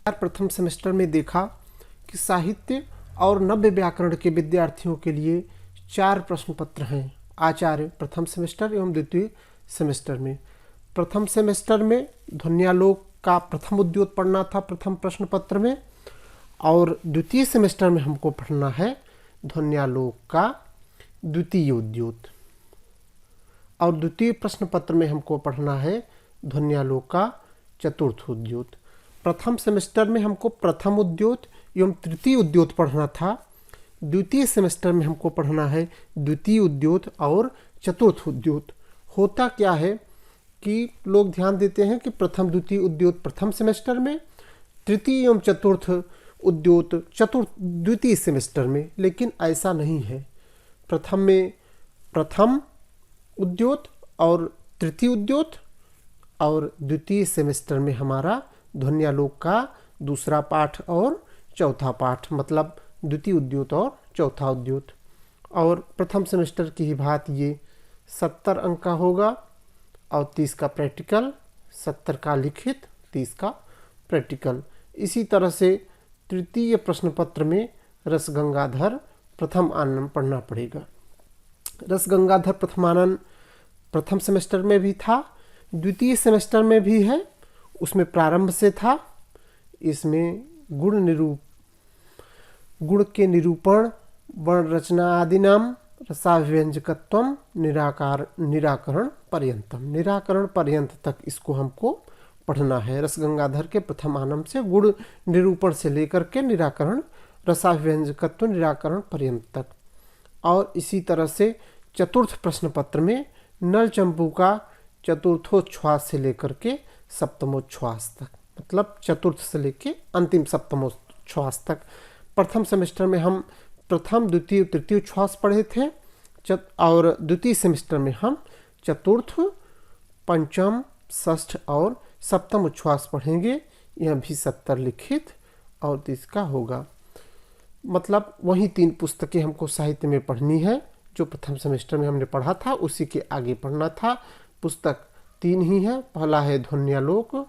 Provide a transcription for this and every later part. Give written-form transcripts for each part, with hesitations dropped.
प्रथम सेमेस्टर में देखा कि साहित्य और नव्य व्याकरण के विद्यार्थियों के लिए 4 प्रश्न पत्र हैं आचार्य प्रथम सेमेस्टर एवं द्वितीय सेमेस्टर में। प्रथम सेमेस्टर में ध्वन्यालोक का प्रथम उद्योत पढ़ना था प्रथम प्रश्न पत्र में, और द्वितीय सेमेस्टर में हमको पढ़ना है ध्वन्यालोक का द्वितीय उद्योत, और द्वितीय प्रश्न पत्र में हमको पढ़ना है ध्वन्यालोक का चतुर्थ उद्योत। प्रथम सेमेस्टर में हमको प्रथम उद्योत एवं तृतीय उद्योत पढ़ना था, द्वितीय सेमेस्टर में हमको पढ़ना है द्वितीय उद्योत और चतुर्थ उद्योत। होता क्या है कि लोग ध्यान देते हैं कि प्रथम द्वितीय उद्योत प्रथम सेमेस्टर में, तृतीय एवं चतुर्थ उद्योत द्वितीय सेमेस्टर में, लेकिन ऐसा नहीं है। प्रथम में प्रथम उद्योत और तृतीय उद्योत, और द्वितीय सेमेस्टर में हमारा ध्वन्यालोक का दूसरा पाठ और चौथा पाठ, मतलब द्वितीय उद्योत और चौथा उद्योत। और प्रथम सेमेस्टर की ही बात ये 70 अंक का होगा और 30 का प्रैक्टिकल, 70 का लिखित, 30 का प्रैक्टिकल। इसी तरह से तृतीय प्रश्न पत्र में रसगंगाधर प्रथम आनंद पढ़ना पड़ेगा। रसगंगाधर प्रथम आनंद प्रथम सेमेस्टर में भी था, द्वितीय सेमेस्टर में भी है, उसमें प्रारंभ से था। इसमें गुण के निरूपण, वर्ण रचना आदि नाम, रसाव्यंजकत्वम, निराकरण पर्यंत तक इसको हमको पढ़ना है। रसगंगाधर के प्रथम आनंद से गुण निरूपण से लेकर के निराकरण, रसाव्यंजकत्व, निराकरण पर्यंत तक। और इसी तरह से चतुर्थ प्रश्न पत्र में नल चंपू का चतुर्थोच्छ्वास से लेकर के सप्तमोच्छ्वास तक, मतलब चतुर्थ से लेकर अंतिम सप्तमोच्छ्वास तक। प्रथम सेमेस्टर में हम प्रथम द्वितीय तृतीय उच्छ्वास पढ़े थे, और द्वितीय सेमेस्टर में हम चतुर्थ, पंचम, षष्ठ और सप्तम उच्छ्वास पढ़ेंगे। यह भी 70 लिखित और 30 का होगा। मतलब वही 3 पुस्तकें हमको साहित्य में पढ़नी है जो प्रथम सेमेस्टर में हमने पढ़ा था, उसी के आगे पढ़ना था। पुस्तक 3 ही है। पहला है ध्वन्यालोक,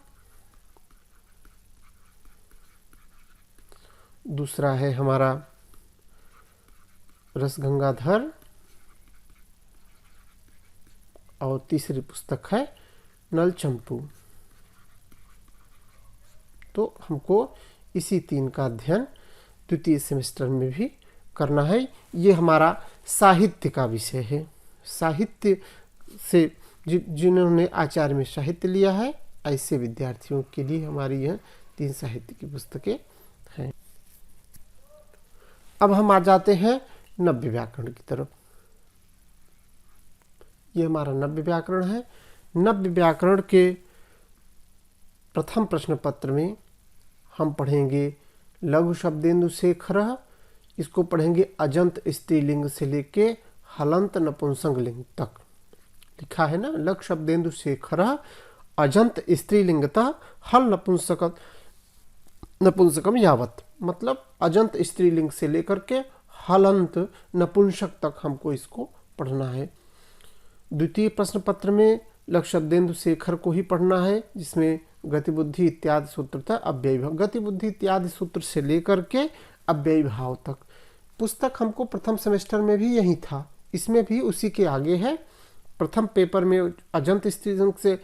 दूसरा है हमारा रसगंगाधर, और तीसरी पुस्तक है नल चंपू। तो हमको इसी 3 का अध्ययन द्वितीय सेमेस्टर में भी करना है। ये हमारा साहित्य का विषय है। साहित्य से जिन्होंने आचार्य में साहित्य लिया है, ऐसे विद्यार्थियों के लिए हमारी यह 3 साहित्य की पुस्तकें हैं। अब हम आ जाते हैं नव्य व्याकरण की तरफ। ये हमारा नव्य व्याकरण है। नव्य व्याकरण के प्रथम प्रश्न पत्र में हम पढ़ेंगे लघु शब्देन्दु शेखर। इसको पढ़ेंगे अजंत स्त्रीलिंग से लेके हलंत नपुंसक लिंग तक। लिखा है ना, लघु शब्देन्दु शेखर अजंत स्त्रीलिंगतः हल नपुंसकम यावत, मतलब अजंत स्त्रीलिंग से लेकर के हलंत नपुंसक तक हमको इसको पढ़ना है। द्वितीय प्रश्न पत्र में लघु शब्देन्दु शेखर को ही पढ़ना है, जिसमें गतिबुद्धि इत्यादि सूत्र था, अव्ययी भाव, गतिबुद्धि इत्यादि सूत्र से लेकर के अव्ययी भाव तक। पुस्तक हमको प्रथम सेमेस्टर में भी यही था, इसमें भी उसी के आगे है। प्रथम पेपर में अजंत स्त्रीलिंग से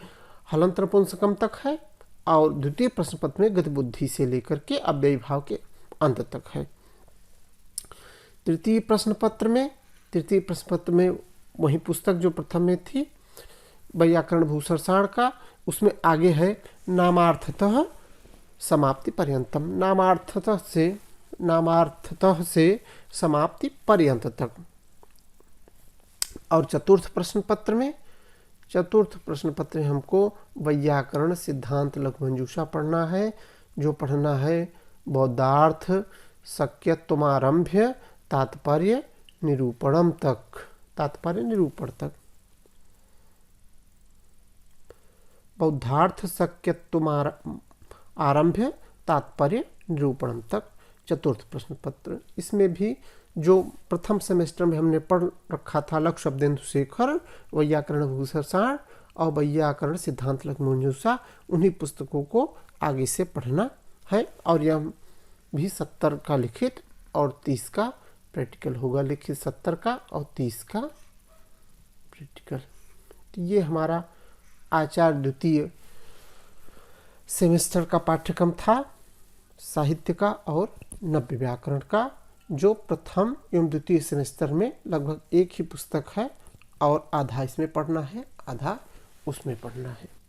हलंत नपुंसकम तक है, और द्वितीय प्रश्न पत्र में गतिबुद्धि से लेकर के अव्ययी भाव के अंत तक है। तृतीय प्रश्न पत्र में वही पुस्तक जो प्रथम में थी, वैयाकरण भूषण सार का, उसमें आगे है नामार्थतः समाप्ति पर्यंतम, नामार्थतः से समाप्ति पर्यंत तक। और चतुर्थ प्रश्न पत्र में हमको वैयाकरण सिद्धांत लघुमंजूषा पढ़ना है, जो पढ़ना है बौद्धार्थ शक्यत्वमारभ्य तात्पर्य निरूपण तक, बौद्धार्थ शक्यत्वमारभ्य तात्पर्य निरूपण तक चतुर्थ प्रश्न पत्र। इसमें भी जो प्रथम सेमेस्टर में हमने पढ़ रखा था लघु शब्देन्दु शेखर, वैयाकरण भूषण सार और वैयाकरण सिद्धांत लघुमंजूषा, उन्हीं पुस्तकों को आगे से पढ़ना है और यह भी 70 का लिखित और 30 का प्रैक्टिकल होगा। लिखित 70 का और 30 का प्रैक्टिकल। तो ये हमारा आचार्य द्वितीय सेमेस्टर का पाठ्यक्रम था, साहित्य का और नव्य व्याकरण का, जो प्रथम एवं द्वितीय सेमेस्टर में लगभग एक ही पुस्तक है और आधा इसमें पढ़ना है, आधा उसमें पढ़ना है।